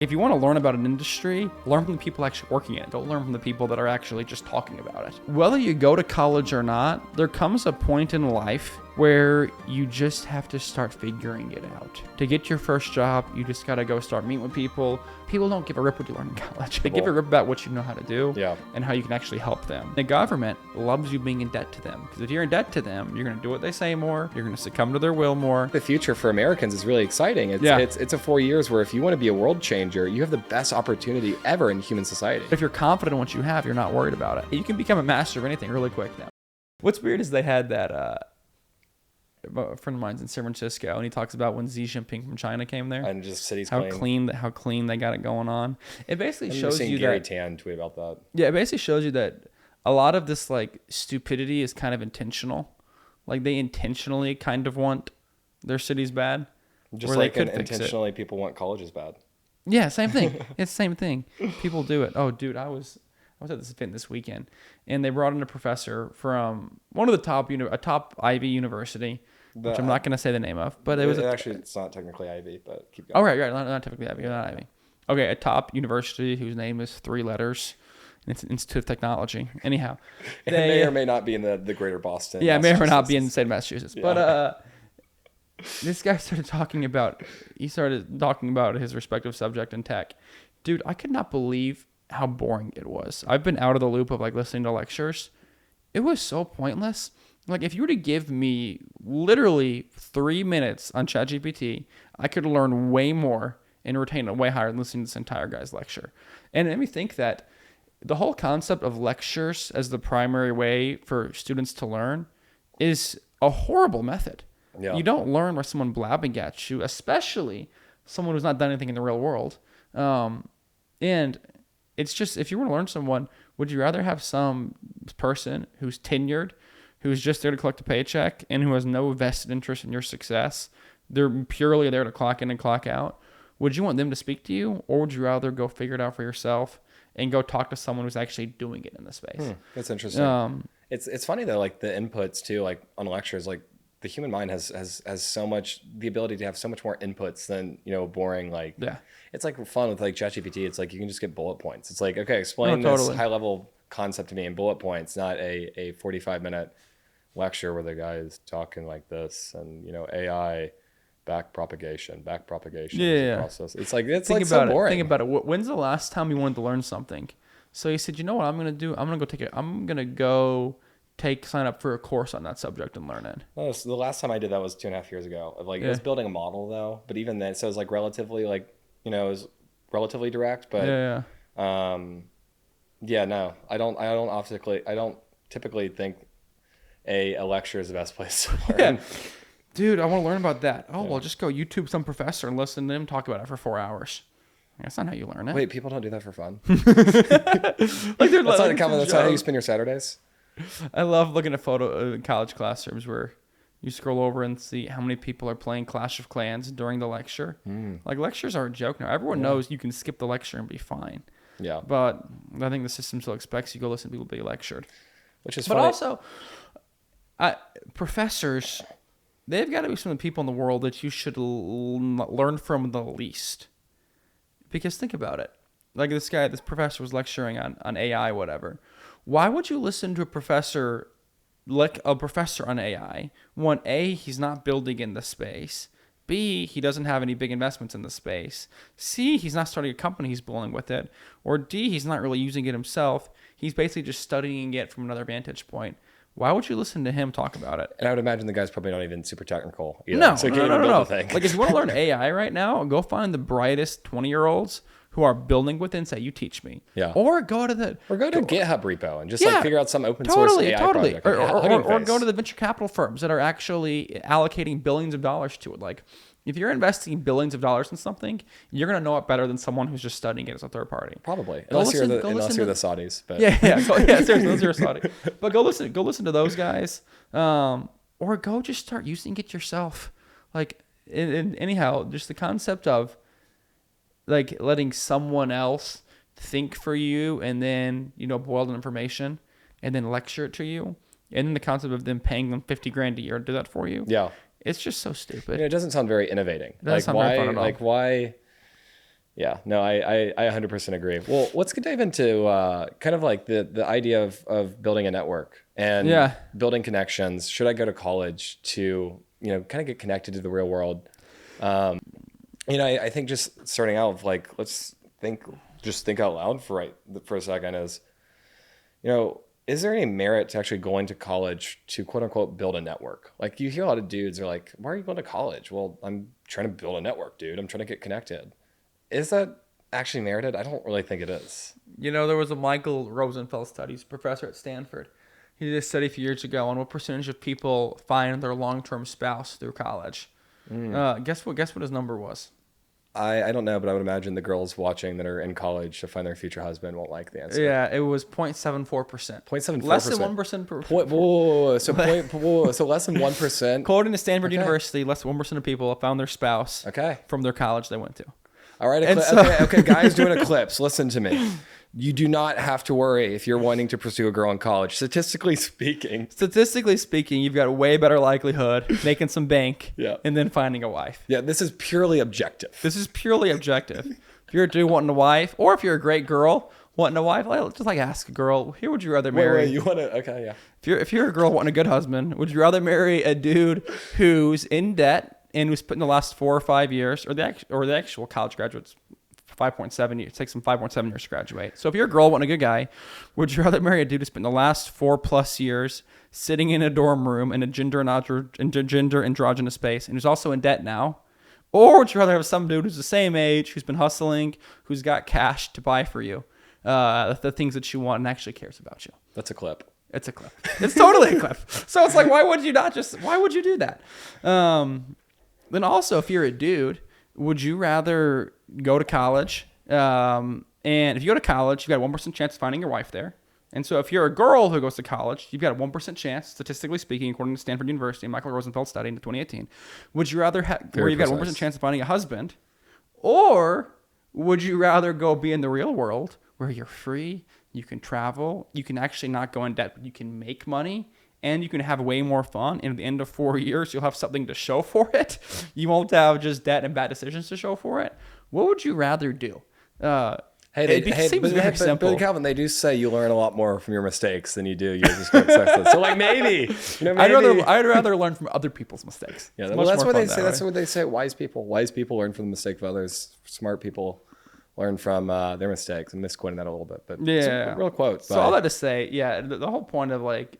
If you want to learn about an industry, learn from the people actually working in it. Don't learn from the people that are actually just talking about it. Whether you go to college or not, there comes a point in life where you just have to start figuring it out. To get your first job, you just got to go start meeting with people. People don't give a rip what you learn in college. They give a rip about what you know how to do and how you can actually help them. The government loves you being in debt to them, because if you're in debt to them, you're going to do what they say more. You're going to succumb to their will more. The future for Americans is really exciting. It's a 4 years where if you want to be a world changer, you have the best opportunity ever in human society. If you're confident in what you have, you're not worried about it. You can become a master of anything really quick now. What's weird is they had that a friend of mine's in San Francisco, and he talks about when Xi Jinping from China came there, and just cities how clean they got it going on. It basically shows you Gary that Tan tweet about that. Yeah, it basically shows you that a lot of this like stupidity is kind of intentional. Like they intentionally kind of want their cities bad, just like intentionally people want colleges bad. Yeah, same thing. It's the same thing. People do it. Oh, dude, I was at this event this weekend, and they brought in a professor from one of the top Ivy university, which I'm not going to say the name of, but it's not technically Ivy, but keep going. Oh, right, not technically Ivy, not Ivy. Okay, a top university whose name is 3 letters, and it's Institute of Technology. Anyhow, it may or may not be in the greater Boston. Yeah, it may or may not be in the state of Massachusetts, but this guy started talking about his respective subject in tech. Dude, I could not believe how boring it was. I've been out of the loop of like listening to lectures. It was so pointless. Like if you were to give me literally 3 minutes on ChatGPT, I could learn way more and retain it way higher than listening to this entire guy's lecture. And it made me think that the whole concept of lectures as the primary way for students to learn is a horrible method. Yeah. You don't learn by someone blabbing at you, especially someone who's not done anything in the real world. And it's just, if you want to learn someone, would you rather have some person who's tenured, who's just there to collect a paycheck, and who has no vested interest in your success? They're purely there to clock in and clock out. Would you want them to speak to you, or would you rather go figure it out for yourself and go talk to someone who's actually doing it in the space? That's interesting. It's funny though, like the inputs too, like on lectures, like the human mind has so much, the ability to have so much more inputs than, boring, like, it's like fun with like ChatGPT. It's like, you can just get bullet points. It's like, okay, explain this high level concept to me in bullet points, not a 45-minute lecture where the guy is talking like this and, AI back propagation process. It's like, so boring. Think about it. When's the last time you wanted to learn something? So you said, you know what I'm going to do? I'm going to go sign up for a course on that subject and learn it. Oh, so the last time I did that was 2.5 years ago. It was building a model though, but even then, so it was like relatively it was relatively direct, but no, I don't typically think a lecture is the best place to learn. Yeah. Dude, I want to learn about that. Oh, well, just go YouTube some professor and listen to him talk about it for 4 hours. That's not how you learn it. Wait, people don't do that for fun? That's not how you spend your Saturdays? I love looking at college classrooms where you scroll over and see how many people are playing Clash of Clans during the lecture. Like, lectures are a joke now. Everyone knows you can skip the lecture and be fine. Yeah. But I think the system still expects you go listen to people be lectured. Which is funny. But also, professors, they've got to be some of the people in the world that you should learn from the least. Because think about it. Like this professor was lecturing on AI, whatever. Why would you listen to a professor on AI? One, A, he's not building in the space. B, he doesn't have any big investments in the space. C, he's not starting a company, he's building with it. Or D, he's not really using it himself. He's basically just studying it from another vantage point. Why would you listen to him talk about it? And I would imagine the guy's probably not even super technical either. No, so no. Like, if you want to learn AI right now, go find the brightest 20-year-olds who are building with it and say, you teach me. Yeah. Or go to GitHub repo and just figure out some open source AI project. Or go to the venture capital firms that are actually allocating billions of dollars to it. Like, if you're investing billions of dollars in something, you're going to know it better than someone who's just studying it as a third party. Probably. Unless you're the Saudis. But. Yeah, seriously, unless you're a Saudi. But go listen to those guys. Or go just start using it yourself. Like, anyhow, just the concept of like letting someone else think for you and then, boil the information and then lecture it to you. And then the concept of them paying them $50,000 a year to do that for you. Yeah. It's just so stupid. It doesn't sound very innovating. It doesn't sound very fun at all. Like why? Yeah, no, I 100% agree. Well, let's dive into kind of like the idea of building a network and building connections. Should I go to college to, kind of get connected to the real world? I think just starting out, like, let's think out loud for a second is, is there any merit to actually going to college to quote unquote build a network? Like you hear a lot of dudes are like, why are you going to college? Well, I'm trying to build a network, dude. I'm trying to get connected. Is that actually merited? I don't really think it is. There was a Michael Rosenfeld studies professor at Stanford. He did a study a few years ago on what percentage of people find their long-term spouse through college. Guess what his number was? I don't know, but I would imagine the girls watching that are in college to find their future husband won't like the answer. Yeah, it was 0.74%. 0.74%. Less than 1% per. So less than 1%. According to Stanford University, less than 1% of people have found their spouse from their college they went to. All right, okay, guys doing Eclipse, listen to me. You do not have to worry if you're wanting to pursue a girl in college. Statistically speaking, you've got a way better likelihood making some bank and then finding a wife. Yeah, this is purely objective. If you're a dude wanting a wife, or if you're a great girl wanting a wife, just like ask a girl, who would you rather marry? Wait, you want to? Okay, yeah. If you're a girl wanting a good husband, would you rather marry a dude who's in debt and who's put in the last 4 or 5 years, or the actual college graduates, 5.7 years. It takes them 5.7 years to graduate. So if you're a girl wanting a good guy, would you rather marry a dude who spent the last 4+ years sitting in a dorm room in a gender androgynous space and who's also in debt now? Or would you rather have some dude who's the same age, who's been hustling, who's got cash to buy for you the things that you want and actually cares about you? That's a clip. It's a clip. It's totally a clip. So it's like, why would you do that? Then also, if you're a dude, would you rather go to college? And if you go to college, you've got a 1% chance of finding your wife there. And so if you're a girl who goes to college, you've got a 1% chance, statistically speaking, according to Stanford University and Michael Rosenfeld study in 2018. Would you rather where you've got a 1% chance of finding a husband, or would you rather go be in the real world where you're free, you can travel, you can actually not go in debt, but you can make money, and you can have way more fun. And at the end of 4 years, you'll have something to show for it. You won't have just debt and bad decisions to show for it. What would you rather do? But Calvin, they do say you learn a lot more from your mistakes than you do your successes. So like maybe. I'd rather learn from other people's mistakes. Yeah, well, that's what they say. That's what they say. Wise people learn from the mistakes of others. Smart people learn from their mistakes. I'm misquoting that a little bit, but it's a real quote. So all that to say, the whole point of like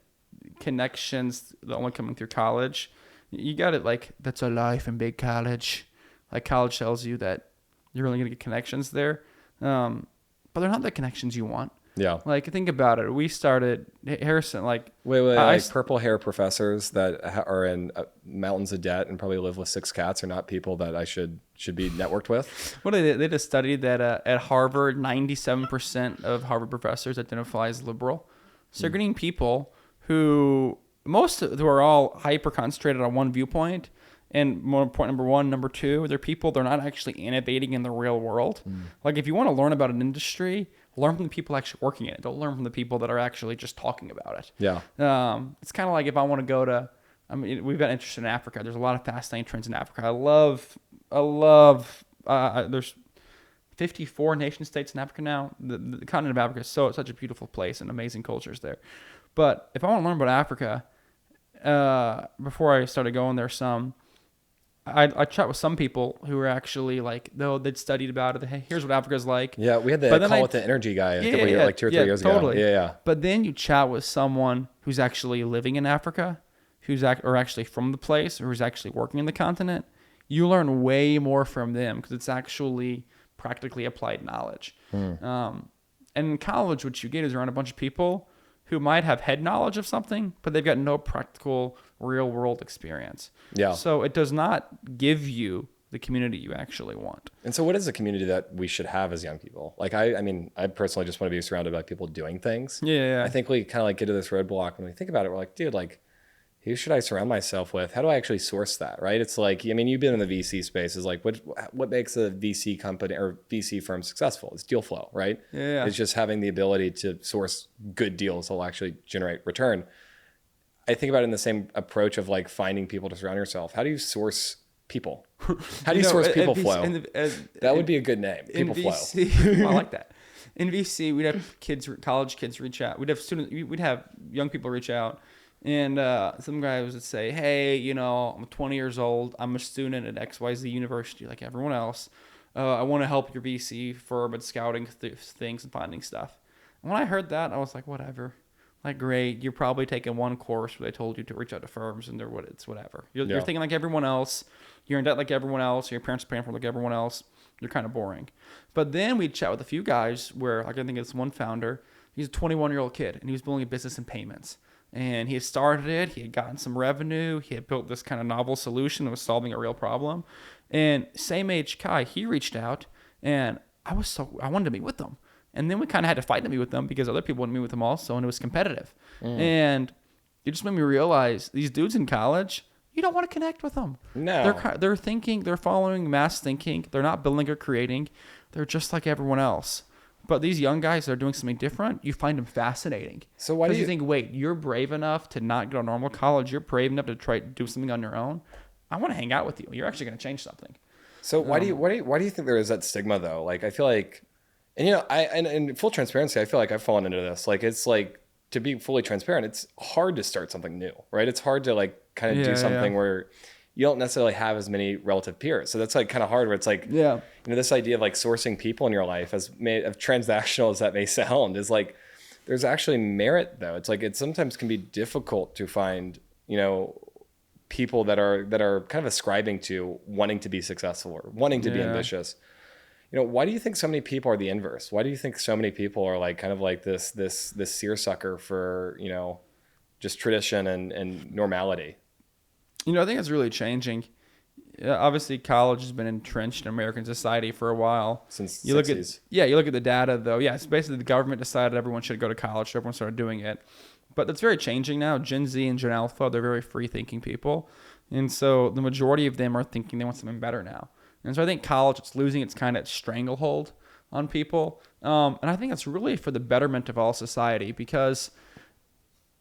connections that only coming through college, you got it. Like that's a life in big college. Like college tells you that you're only gonna get connections there, but they're not the connections you want. Yeah. Like think about it. We started Harrison. Like wait. Purple hair professors that are in mountains of debt and probably live with 6 cats are not people that I should be networked with. What they did a study that at Harvard, 97% of Harvard professors identify as liberal. So you're getting people who are all hyper concentrated on one viewpoint, and point number one, number two, they're not actually innovating in the real world. Like if you want to learn about an industry, learn from the people actually working in it. Don't learn from the people that are actually just talking about it. Yeah. It's kind of like if I want to go to, we've got interest in Africa. There's a lot of fascinating trends in Africa. I love. There's 54 nation states in Africa now. The continent of Africa is such a beautiful place and amazing cultures there. But if I want to learn about Africa, before I started going there, I chat with some people who were actually like, they'd studied about it. Hey, here's what Africa's like. Yeah, we had the call with the energy guy like 2 or 3 years ago. Yeah. But then you chat with someone who's actually living in Africa, or actually from the place, or who's actually working in the continent. You learn way more from them because it's actually practically applied knowledge. And in college, what you get is around a bunch of people who might have head knowledge of something, but they've got no practical real world experience. Yeah. So it does not give you the community you actually want. And so what is the community that we should have as young people? Like, I personally just want to be surrounded by people doing things. Yeah. I think we kind of like get to this roadblock when we think about it. We're like, dude, like, who should I surround myself with? How do I actually source that? Right. It's like, you've been in the VC space. Is like, what makes a VC company or VC firm successful? It's deal flow, right? Yeah. It's just having the ability to source good deals that will actually generate return. I think about it in the same approach of like finding people to surround yourself. How do you source people? How do you source people flow? That would be a good name. People flow. I like that. In VC, we'd have college kids reach out. We'd have young people reach out, and some guy would say, "Hey, I'm 20 years old. I'm a student at XYZ University, like everyone else. I want to help your VC firm at scouting things and finding stuff." And when I heard that, I was like, "Whatever." Like, great, you're probably taking one course where they told you to reach out to firms, and it's whatever. You're thinking like everyone else. You're in debt like everyone else. Your parents are paying for it like everyone else. You're kind of boring. But then we'd chat with a few guys where, like, I think it's one founder. He's a 21-year-old kid, and he was building a business in payments. And he had started it. He had gotten some revenue. He had built this kind of novel solution that was solving a real problem. And same age Kai, he reached out, and I wanted to meet with them. And then we kind of had to fight to meet with them because other people wouldn't meet with them also, and it was competitive. And it just made me realize these dudes in college, you don't want to connect with them. No. They're thinking, they're following mass thinking. They're not building or creating. They're just like everyone else. But these young guys that are doing something different, you find them fascinating. So why do you think, wait, you're brave enough to not go to normal college. You're brave enough to try to do something on your own. I want to hang out with you. You're actually going to change something. So why do you think there is that stigma though? Like, I feel like, and in full transparency, I feel like I've fallen into this. Like, it's like, to be fully transparent, it's hard to start something new, right? It's hard to like kind of do something where you don't necessarily have as many relative peers. So that's like kind of hard where it's like, this idea of like sourcing people in your life, as transactional as that may sound, is like, there's actually merit though. It's like, it sometimes can be difficult to find, people that are kind of ascribing to wanting to be successul or wanting to be ambitious. Why do you think so many people are the inverse? Why do you think so many people are like kind of like this seersucker for, just tradition and normality? I think it's really changing. Obviously, college has been entrenched in American society for a while. Since you 60s. You look at the data, though. Yeah, it's basically the government decided everyone should go to college, so everyone started doing it. But that's very changing now. Gen Z and Gen Alpha, they're very free-thinking people. And so the majority of them are thinking they want something better now. And so I think college, it's losing its kind of stranglehold on people. And I think it's really for the betterment of all society, because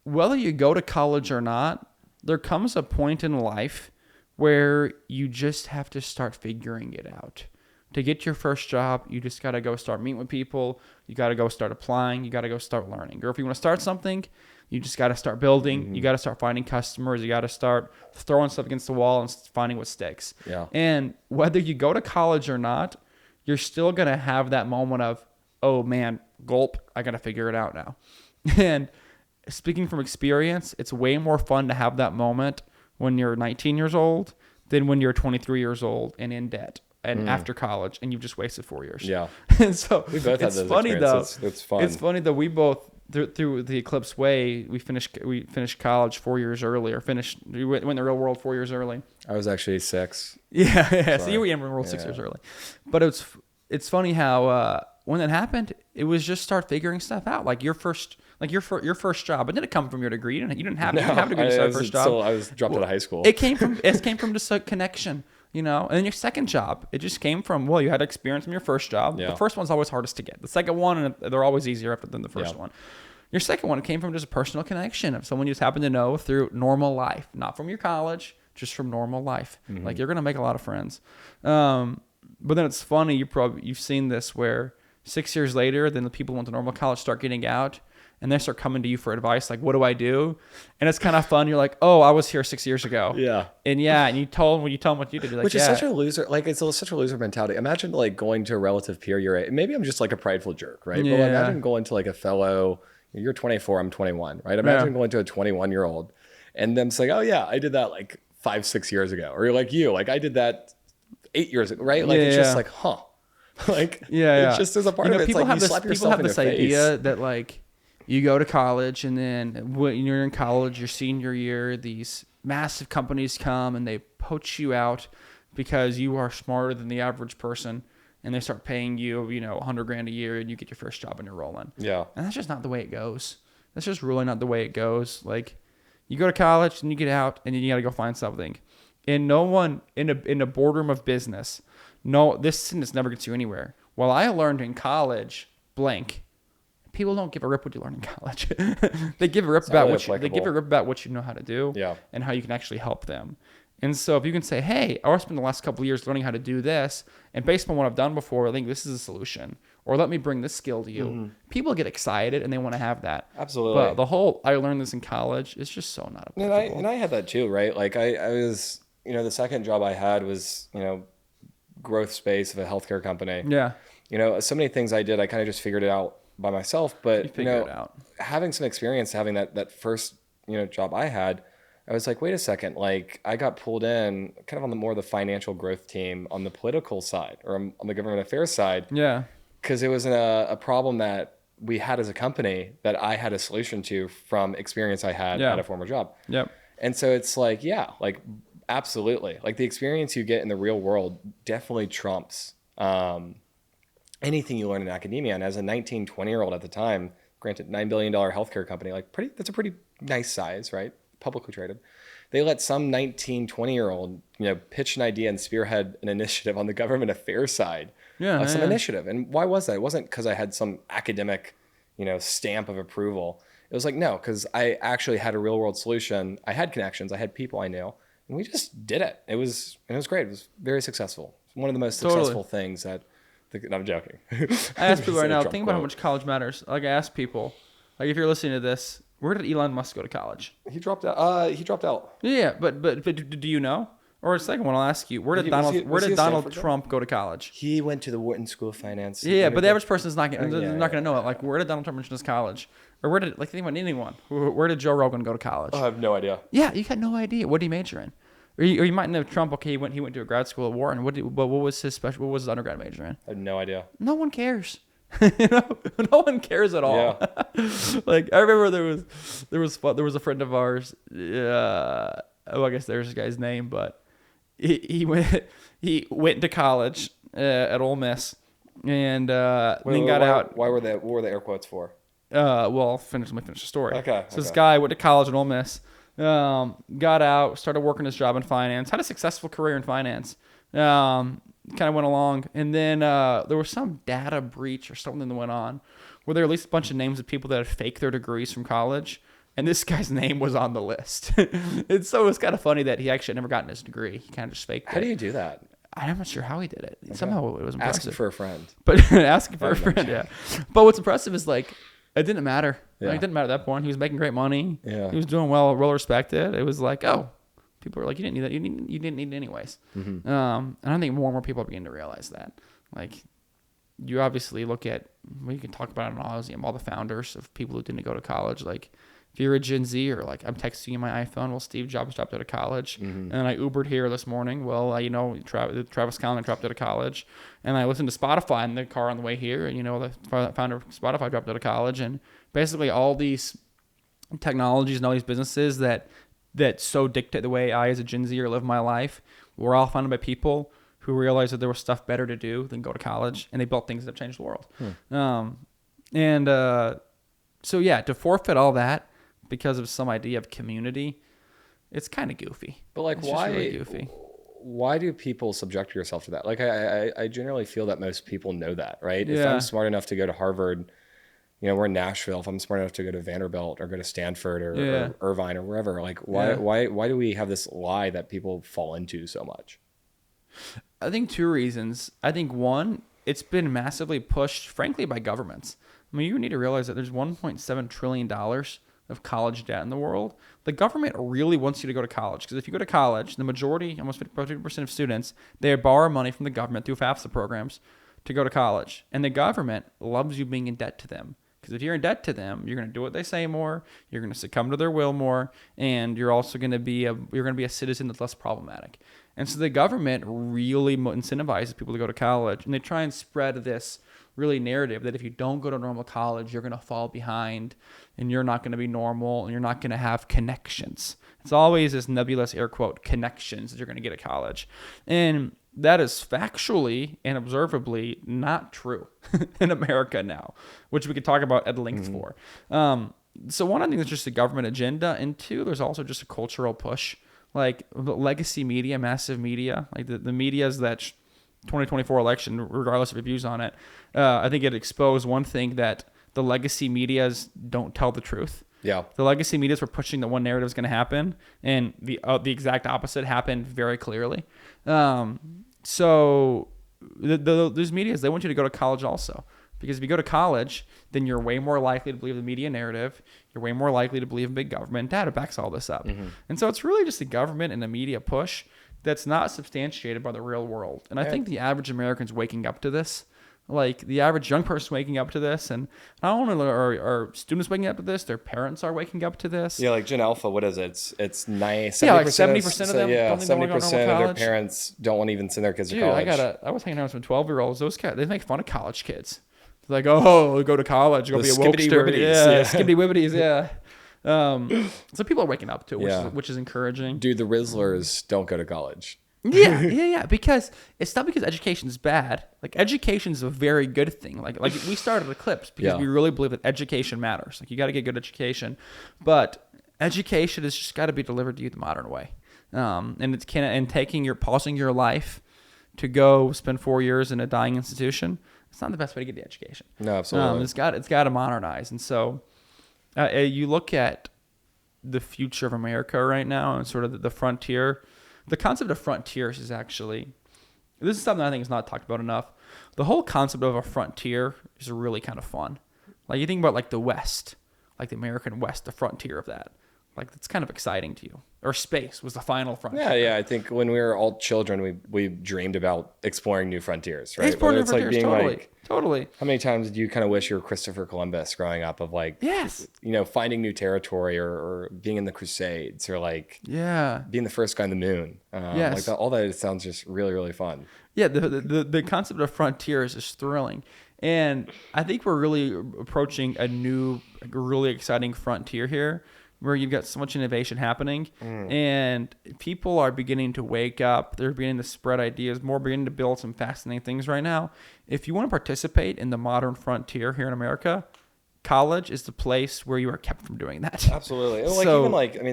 whether you go to college or not, there comes a point in life where you just have to start figuring it out. To get your first job, you just got to go start meeting with people. You got to go start applying. You got to go start learning. Or if you want to start something, you just got to start building. Mm-hmm. You got to start finding customers. You got to start throwing stuff against the wall and finding what sticks. Yeah. And whether you go to college or not, you're still going to have that moment of, oh man, gulp, I got to figure it out now. And speaking from experience, it's way more fun to have that moment when you're 19 years old than when you're 23 years old and in debt and after college and you've just wasted 4 years. Yeah. And so we both had those funny though. It's fun. It's funny that we both through the Eclipse way, we finished college 4 years early, or we went in the real world 4 years early. I was actually 6. Yeah. So you were in the real world 6 years early. But it's funny how when that happened, it was just start figuring stuff out. Like your first job. It didn't come from your degree. You didn't have a degree to start first job. So I was dropped out of high school. It came from just a connection, And then your second job, it just came from, well, you had experience from your first job. Yeah. The first one's always hardest to get. The second one, they're always easier than the first one. Your second one, it came from just a personal connection of someone you just happen to know through normal life, not from your college, just from normal life. Mm-hmm. Like, you're gonna make a lot of friends. But then it's funny, you've seen this where 6 years later, then the people who went to normal college start getting out, and they start coming to you for advice, like, what do I do? And it's kind of fun. You're like, oh, I was here 6 years ago. Yeah. And you tell them what you did. You're like, which is such a loser. Like, it's such a loser mentality. Imagine like going to a relative peer your age. Maybe I'm just like a prideful jerk, right? Yeah. But like, imagine going to like a fellow, you're 24, I'm 21, right? Imagine going to a 21-year-old and them saying, oh yeah, I did that like 5-6 years ago. Or you're like, I did that 8 years ago, right? Like, it's just like, huh. Like, it's just, there's a part of it. It's like you slap yourself in your face. People have this idea that like, you go to college, and then when you're in college, your senior year, these massive companies come and they poach you out because you are smarter than the average person, and they start paying you, $100,000 a year, and you get your first job and you're rolling. Yeah. And that's just not the way it goes. That's just really not the way it goes. Like, you go to college and you get out, and then you got to go find something. And no one in a boardroom of business, this sentence never gets you anywhere. Well, I learned in college, blank. People don't give a rip what you learn in college. They give a rip about what you know how to do, and how you can actually help them. And so if you can say, hey, I spent the last couple of years learning how to do this, and based on what I've done before, I think this is a solution, or let me bring this skill to you. People get excited and they want to have that. Absolutely. But the whole, I learned this in college, is just so not applicable. And I had that too, right? Like I was, the second job I had was, growth space of a healthcare company. Yeah. So many things I did, I kind of just figured it out by myself. But, it out. Having some experience, having that first, job I had, I was like, wait a second, like I got pulled in kind of on the more the financial growth team on the political side or on the government affairs side. Yeah. Because it was a problem that we had as a company that I had a solution to from experience I had at a former job. Yep. And so it's like, yeah, like absolutely. Like the experience you get in the real world definitely trumps anything you learn in academia. And as a 19, 20-year-old at the time, granted $9 billion healthcare company, like that's a pretty nice size, right? Publicly traded. They let some 19, 20-year-old, pitch an idea and spearhead an initiative on the government affairs side of some initiative. And why was that? It wasn't because I had some academic, stamp of approval. It was like, no, because I actually had a real world solution. I had connections. I had people I knew. And we just did it. It was great. It was very successful. One of the most successful things that, I'm joking. I ask people right now, think about how much college matters. Like I ask people, like if you're listening to this, where did Elon Musk go to college? He dropped out. Yeah, but do you know? Or a second one, I'll ask you, where did Donald Trump go to college? He went to the Wharton School of Finance. Yeah, but the average person is not going to know it. Like, where did Donald Trump finish college? Or where did, like, think about anyone. Where did Joe Rogan go to college? I have no idea. Yeah, you got no idea. What did he major in? Or you might know Trump. Okay, he went to a grad school at Wharton. What was his undergrad major in? I have no idea. No one cares. No one cares at all. Yeah. Like I remember there was a friend of ours. I guess there's this guy's name, but he went to college at Ole Miss and then got out. What were the air quotes for? Well, let me finish the story. Okay. So this guy went to college at Ole Miss, got out, started working his job in finance, had a successful career in finance. Kind of went along, and then there was some data breach or something that went on where there were at least a bunch of names of people that had faked their degrees from college, and this guy's name was on the list. And so it was kind of funny that he actually had never gotten his degree. He kind of just faked it. How do you do that? I'm not sure how he did it. Okay. Somehow it was impressive. Asking for a friend. But asking for a friend, yeah. But what's impressive is like it didn't matter. Yeah. Like, it didn't matter at that point. He was making great money. Yeah. He was doing well respected. It was like, oh. People are like, you didn't need that. You didn't need it anyways. Mm-hmm. And I think more and more people are beginning to realize that. Like, you obviously look at, well, you can talk about it in all the founders of people who didn't go to college. Like, if you're a Gen Z or like I'm texting you my iPhone, well, Steve Jobs dropped out of college. Mm-hmm. And I Ubered here this morning. Well, Travis Kalanick dropped out of college. And I listened to Spotify in the car on the way here. And, the founder of Spotify dropped out of college. And basically all these technologies and all these businesses that so dictate the way I as a Gen Zer live my life were all founded by people who realized that there was stuff better to do than go to college, and they built things that changed the world. So yeah, to forfeit all that because of some idea of community, it's kind of goofy. But like, why? Really goofy. Why do people subject yourself to that? Like, I generally feel that most people know that, right? Yeah. If I'm smart enough to go to Harvard, we're in Nashville. If I'm smart enough to go to Vanderbilt or go to Stanford or Irvine or wherever, like why do we have this lie that people fall into so much? I think two reasons. I think one, it's been massively pushed, frankly, by governments. I mean, you need to realize that there's $1.7 trillion of college debt in the world. The government really wants you to go to college because if you go to college, the majority, almost 50% of students, they borrow money from the government through FAFSA programs to go to college. And the government loves you being in debt to them. Because if you're in debt to them, you're going to do what they say more, you're going to succumb to their will more, and you're also going to be a citizen that's less problematic. And so the government really incentivizes people to go to college, and they try and spread this really narrative that if you don't go to normal college, you're going to fall behind, and you're not going to be normal, and you're not going to have connections. It's always this nebulous air quote connections that you're going to get at college, and that is factually and observably not true in America now, which we could talk about at length for. So one, I think it's just a government agenda, and two, there's also just a cultural push. Like legacy media, massive media, like the media's that 2024 election, regardless of your views on it, I think it exposed one thing that the legacy medias don't tell the truth. Yeah. The legacy medias were pushing that one narrative is going to happen, and the exact opposite happened very clearly. So those medias, they want you to go to college also. Because if you go to college, then you're way more likely to believe the media narrative. You're way more likely to believe in big government. Data backs all this up. And so it's really just a government and a media push that's not substantiated by the real world. And I think the average American's waking up to this. Like the average young person waking up to this, and not only are students waking up to this, their parents are waking up to this. Yeah, like Gen Alpha, what is it? It's nice. Yeah, like 70% of them. Yeah, don't 70% of their parents don't want to even send their kids to college. I was hanging out with some 12-year-olds. Those guys, they make fun of college kids. They're like, oh, go to college, go be a wokester. Yeah, skibbity wibbities. Yeah. So people are waking up to it, which is encouraging. Dude, the Rizzlers don't go to college. Yeah, because it's not because education is bad. Like education is a very good thing. Like we started Eclipse because we really believe that education matters. Like you got to get good education, but education has just got to be delivered to you the modern way. And pausing your life to go spend 4 years in a dying institution. It's not the best way to get the education. No, absolutely. It's got to modernize, and so you look at the future of America right now and sort of the frontier. The concept of frontiers is actually, this is something I think is not talked about enough. The whole concept of a frontier is really kind of fun. Like you think about like the West, like the American West, the frontier of that. Like it's kind of exciting to you. Or space was the final frontier. Yeah. I think when we were all children, we dreamed about exploring new frontiers, right? Exploring new frontiers, totally. How many times did you kind of wish you were Christopher Columbus growing up of like, finding new territory or being in the Crusades or like being the first guy on the moon. Like that, all that, it sounds just really, really fun. Yeah, the concept of frontiers is thrilling. And I think we're really approaching a new, really exciting frontier here where you've got so much innovation happening and people are beginning to wake up. They're beginning to spread ideas, more beginning to build some fascinating things right now. If you want to participate in the modern frontier here in America, college is the place where you are kept from doing that. Absolutely.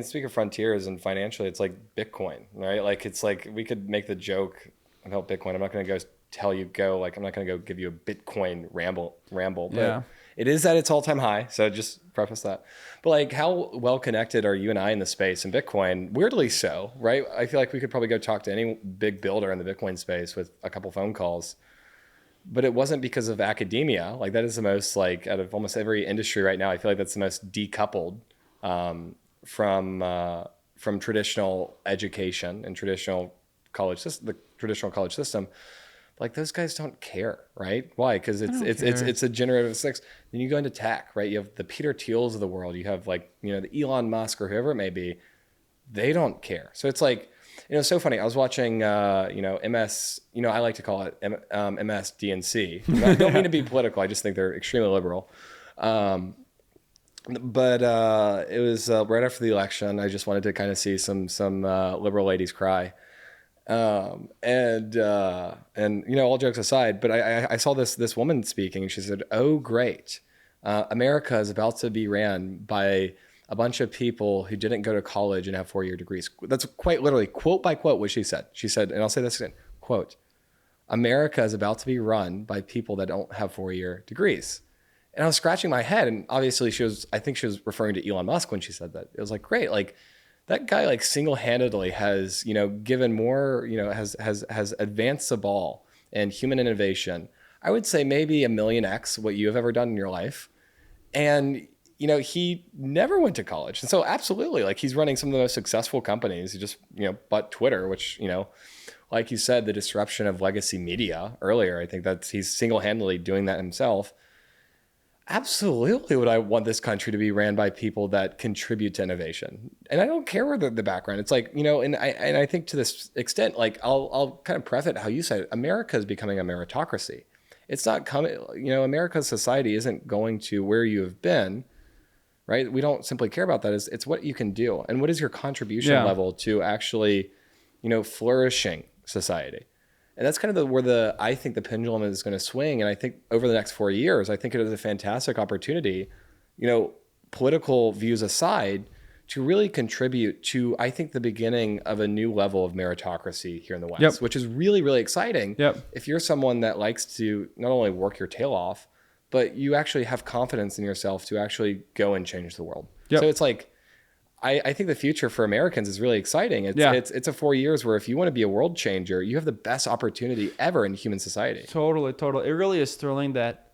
Speaking of frontiers and financially, it's like Bitcoin, right? Like it's like we could make the joke about Bitcoin. I'm not going to I'm not going to go give you a Bitcoin ramble, but it is at its all-time high. So just preface that. But like how well connected are you and I in the space and Bitcoin? Weirdly so, right? I feel like we could probably go talk to any big builder in the Bitcoin space with a couple phone calls. But it wasn't because of academia. Like that is the most, like out of almost every industry right now, I feel like that's the most decoupled from traditional education and traditional college system, the traditional college system. Like those guys don't care, right? Why? Because it's a generative six. Then you go into tech, right? You have the Peter Thiels of the world. You have like the Elon Musk or whoever it may be. They don't care. So it's like it's so funny. I was watching MS. I like to call it MSDNC. I don't mean to be political. I just think they're extremely liberal. But it was right after the election. I just wanted to kind of see some liberal ladies cry. All jokes aside, but I saw this woman speaking and she said, "Oh, great. America is about to be ran by a bunch of people who didn't go to college and have 4-year degrees." That's quite literally quote by quote what she said. She said, and I'll say this again, quote, "America is about to be run by people that don't have 4-year degrees." And I was scratching my head, and obviously I think she was referring to Elon Musk when she said that. It was like, great. Like, that guy like single-handedly has, given more, has advanced the ball in human innovation. I would say maybe 1,000,000x what you have ever done in your life. And, he never went to college. And so absolutely, like he's running some of the most successful companies. He just, bought Twitter, which, like you said, the disruption of legacy media earlier, I think that he's single-handedly doing that himself. Absolutely would I want this country to be ran by people that contribute to innovation. And I don't care where the background. It's like, and I think to this extent, like I'll kind of preface it how you said it, America is becoming a meritocracy. It's not coming, America's society isn't going to where you have been, right? We don't simply care about that. It's what you can do. And what is your contribution level to actually, flourishing society? And that's kind of where I think the pendulum is going to swing. And I think over the next 4 years, I think it is a fantastic opportunity, political views aside, to really contribute to, I think, the beginning of a new level of meritocracy here in the West, which is really, really exciting. If you're someone that likes to not only work your tail off, but you actually have confidence in yourself to actually go and change the world. Yep. So it's like, I think the future for Americans is really exciting. It's a 4 years where if you want to be a world changer, you have the best opportunity ever in human society. Totally. It really is thrilling that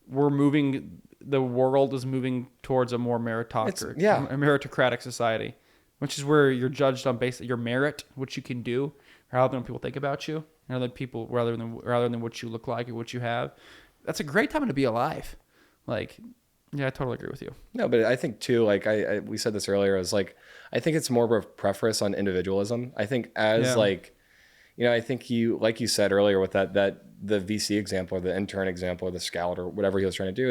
the world is moving towards a more meritocratic society, which is where you're judged on basically your merit, what you can do, rather than what people think about you, rather than what you look like or what you have. That's a great time to be alive. Like, yeah, I totally agree with you. No, but I think too, like we said this earlier, is like, I think it's more of a preference on individualism. I think I think like you said earlier with that the VC example or the intern example or the scout or whatever he was trying to do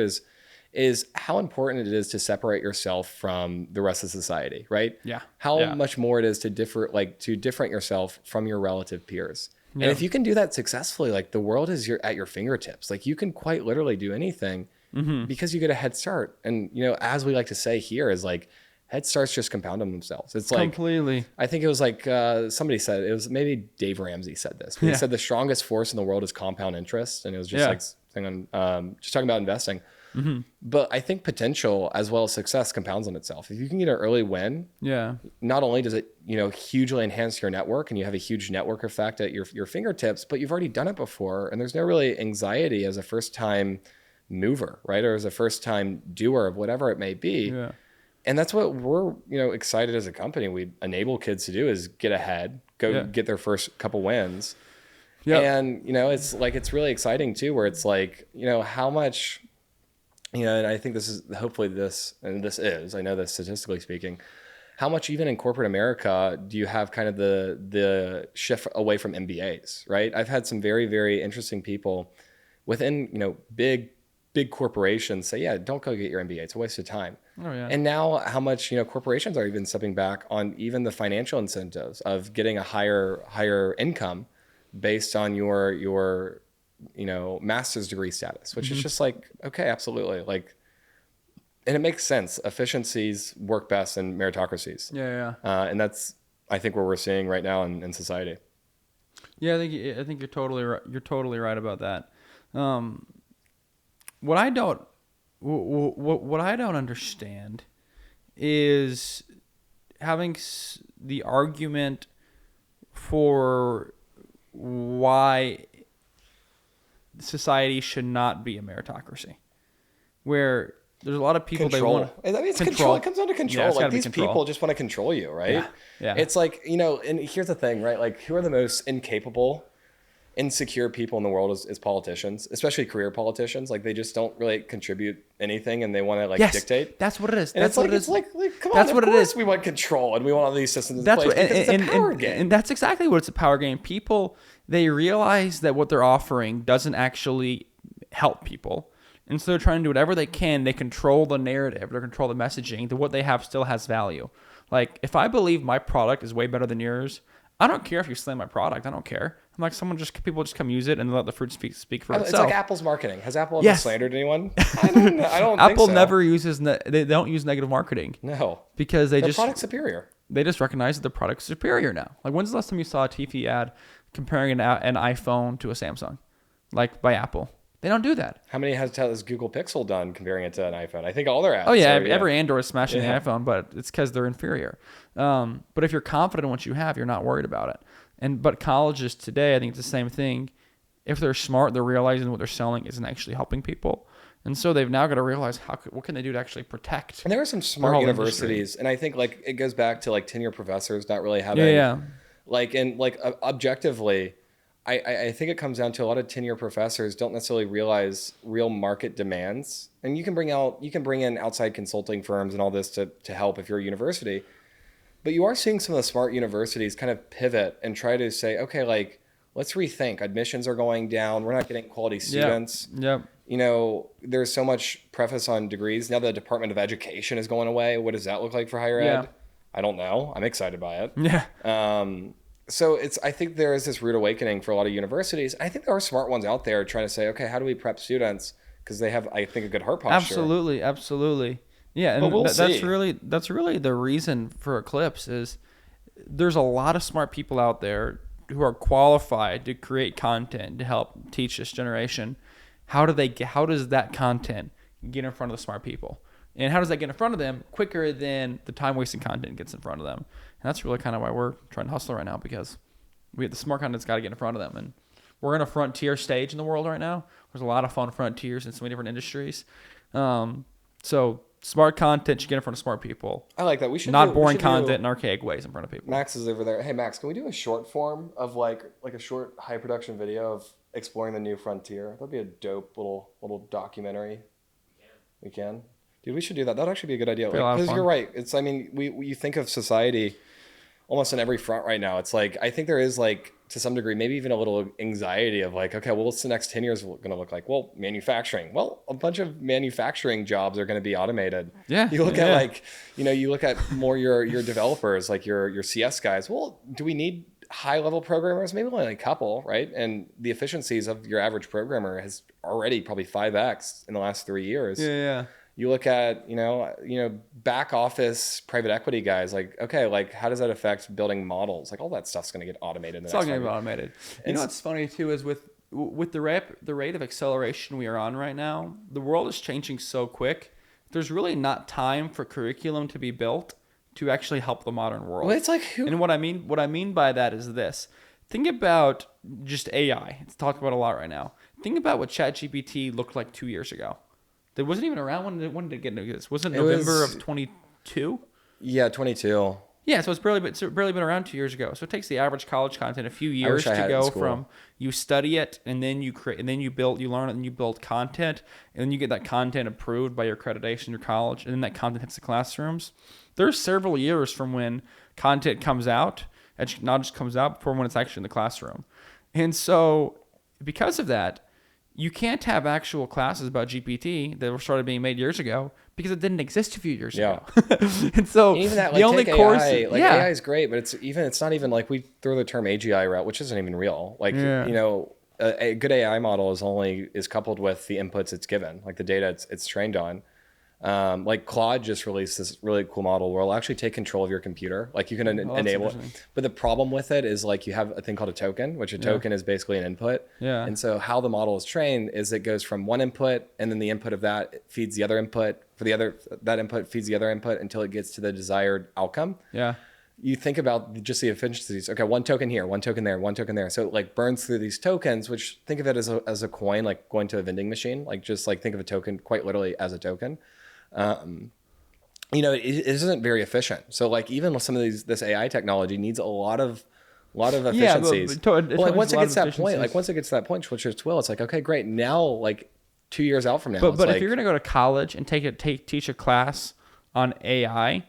is how important it is to separate yourself from the rest of society, right? Yeah. How much more it is to differentiate yourself from your relative peers. Yeah. And if you can do that successfully, like the world is at your fingertips. Like you can quite literally do anything. Mm-hmm. Because you get a head start. And, as we like to say here is like head starts just compound on themselves. It's like completely. I think it was like somebody said, it was maybe Dave Ramsey said this. He said the strongest force in the world is compound interest. And it was just just talking about investing. Mm-hmm. But I think potential as well as success compounds on itself. If you can get an early win, not only does it, hugely enhance your network and you have a huge network effect at your fingertips, but you've already done it before. And there's no really anxiety as a first time mover, right? Or as a first time doer of whatever it may be. Yeah. And that's what we're, excited as a company. We enable kids to do is get ahead, get their first couple wins. Yeah. And, it's really exciting too, where it's like, how much, and I think this is hopefully I know this statistically speaking, how much even in corporate America do you have kind of the shift away from MBAs, right? I've had some very, very interesting people within, big corporations say, don't go get your MBA. It's a waste of time. Oh, yeah. And now how much, corporations are even stepping back on even the financial incentives of getting a higher income based on your master's degree status, which is just like, okay, absolutely. Like, and it makes sense. Efficiencies work best in meritocracies. Yeah. And that's, I think, what we're seeing right now in society. Yeah, I think you're totally right. You're totally right about that. What I don't understand is having the argument for why society should not be a meritocracy, where there's a lot of people control. It's control. It comes down to control. Yeah, like these people just want to control you, right? Yeah. It's like, and here's the thing, right? Like, who are the most incapable, insecure people in the world is politicians, especially career politicians. Like, they just don't really contribute anything and they want to dictate. That's what it is. And it's come on, that's what it is. We want control and we want all these systems in place because it's a power game. And that's exactly what it's a power game. People, they realize that what they're offering doesn't actually help people. And so they're trying to do whatever they can. They control the narrative. They control the messaging. That what they have still has value. Like, if I believe my product is way better than yours, I don't care if you slam my product. I don't care. I'm like, people just come use it and let the fruit speak for itself. It's like Apple's marketing. Has Apple ever slandered anyone? I don't think Apple so. never uses, they don't use negative marketing. No. Because their product's superior. They just recognize that the product's superior now. Like, when's the last time you saw a TV ad comparing an iPhone to a Samsung? Like, by Apple. They don't do that. How many has Google Pixel done comparing it to an iPhone? I think all their ads. Oh, yeah. Every Android is smashing the iPhone, but it's because they're inferior. But if you're confident in what you have, you're not worried about it. But colleges today, I think it's the same thing. If they're smart, they're realizing what they're selling isn't actually helping people. And so they've now got to realize what can they do to actually protect. And there are some smart universities. And I think it goes back to tenure professors not really having objectively, I think it comes down to a lot of tenure professors don't necessarily realize real market demands. And you can bring in outside consulting firms and all this to help if you're a university. But you are seeing some of the smart universities kind of pivot and try to say, okay, let's rethink. Admissions are going down. We're not getting quality students. Yep. There's so much preface on degrees. Now the Department of Education is going away. What does that look like for higher ed? I don't know. I'm excited by it. Yeah. So I think there is this rude awakening for a lot of universities. I think there are smart ones out there trying to say, okay, how do we prep students? Because they have, I think, a good heart posture. Absolutely. Yeah, and that's really the reason for Eclipse is there's a lot of smart people out there who are qualified to create content to help teach this generation. how does that content get in front of the smart people? And how does that get in front of them quicker than the time-wasting content gets in front of them? And that's really kind of why we're trying to hustle right now, because the smart content's got to get in front of them. And we're in a frontier stage in the world right now. There's a lot of fun frontiers in so many different industries. So smart content should get in front of smart people. I like that. We should not boring content in archaic ways in front of people. Max is over there. Hey, Max, can we do a short form of like a short high production video of exploring the new frontier? That'd be a dope little documentary. We can. Dude, we should do that. That'd actually be a good idea. Because you're right. It's, I mean, you think of society almost on every front right now. It's like, I think there is like, to some degree, maybe even a little anxiety of like, okay, well, what's the next 10 years going to look like? Well, manufacturing. Well, a bunch of manufacturing jobs are going to be automated. Yeah. You look at like, you look at more your developers, like your CS guys. Well, do we need high level programmers? Maybe only a couple, right? And the efficiencies of your average programmer has already probably 5x in the last 3 years. Yeah. You look at, back office private equity guys, like, okay, like how does that affect building models? Like all that stuff's going to get automated. It's all going to be automated. You know what's funny too is with the rate of acceleration we are on right now, the world is changing so quick. There's really not time for curriculum to be built to actually help the modern world. Well, it's like and what I mean by that is this. Think about just AI. It's talked about a lot right now. Think about what ChatGPT looked like 2 years ago. It wasn't even around when did it get into this? Wasn't it November of 22? Yeah, 22. Yeah, so it's barely been around 2 years ago. So it takes the average college content a few years to go from you study it and then you create and then you learn it and you build content and then you get that content approved by your accreditation, your college, and then that content hits the classrooms. There's several years from when content comes out, and not just comes out, before when it's actually in the classroom. And so because of that, you can't have actual classes about GPT that were started being made years ago because it didn't exist a few years ago. And so even that, the only course, AI is great, but it's not even like we throw the term AGI route, which isn't even real. Like, a good AI model is coupled with the inputs it's given, like the data it's trained on. Like Claude just released this really cool model where it'll actually take control of your computer. Like you can enable it. But the problem with it is like you have a thing called a token, which a token is basically an input. Yeah. And so how the model is trained is it goes from one input and then the input of that feeds the other input that input feeds the other input until it gets to the desired outcome. Yeah. You think about just the efficiencies. Okay, one token here, one token there, one token there. So it like burns through these tokens, which think of it as a coin, like going to a vending machine. Like just like think of a token quite literally as a token. It isn't very efficient. So like even with some of this AI technology needs a lot of efficiencies. Once it gets to that point, which is it's like, okay, great. Now, like 2 years out from now, but if you're going to go to college and teach a class on AI,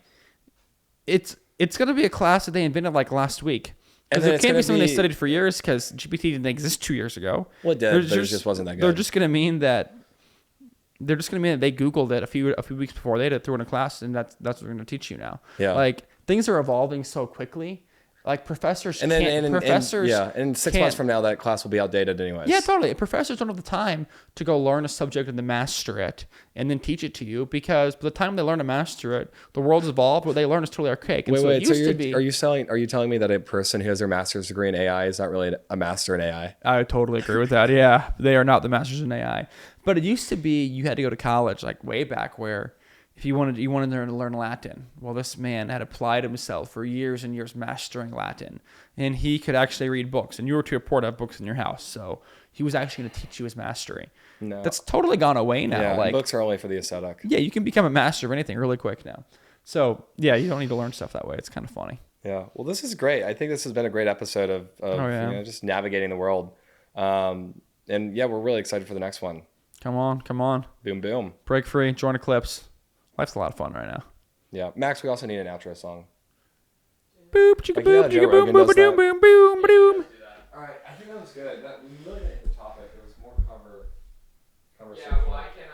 it's going to be a class that they invented like last week. Because it can't be something they studied for years because GPT didn't exist 2 years ago. Well, it did, but it just wasn't that good. They're just going to mean that they Googled it a few weeks before they threw in a class, and that's what we're going to teach you now. Yeah. Like things are evolving so quickly. Like professors and 6 months from now that class will be outdated anyways. Yeah, totally. Professors don't have the time to go learn a subject and then master it and then teach it to you, because by the time they learn to master it, the world's evolved. What they learn is totally archaic. And are you telling me that a person who has their master's degree in AI is not really a master in AI? I totally agree with that. Yeah, they are not the masters in AI. But it used to be you had to go to college like way back where if you wanted to learn Latin. Well, this man had applied himself for years and years mastering Latin, and he could actually read books, and you were to report out books in your house. So he was actually going to teach you his mastery. No. That's totally gone away now. Yeah, books are only for the aesthetic. Yeah, you can become a master of anything really quick now. So yeah, you don't need to learn stuff that way. It's kind of funny. Yeah. Well, this is great. I think this has been a great episode of just navigating the world. And yeah, we're really excited for the next one. Come on. Boom, boom. Break free. Join Eclipse. Life's a lot of fun right now. Yeah. Max, we also need an outro song. Boop, chicka boop, chicka boom, boom, boom, boom, boom, boom. All right. I think that was good. We really didn't hit the topic. There was more conversation. Yeah, well, I can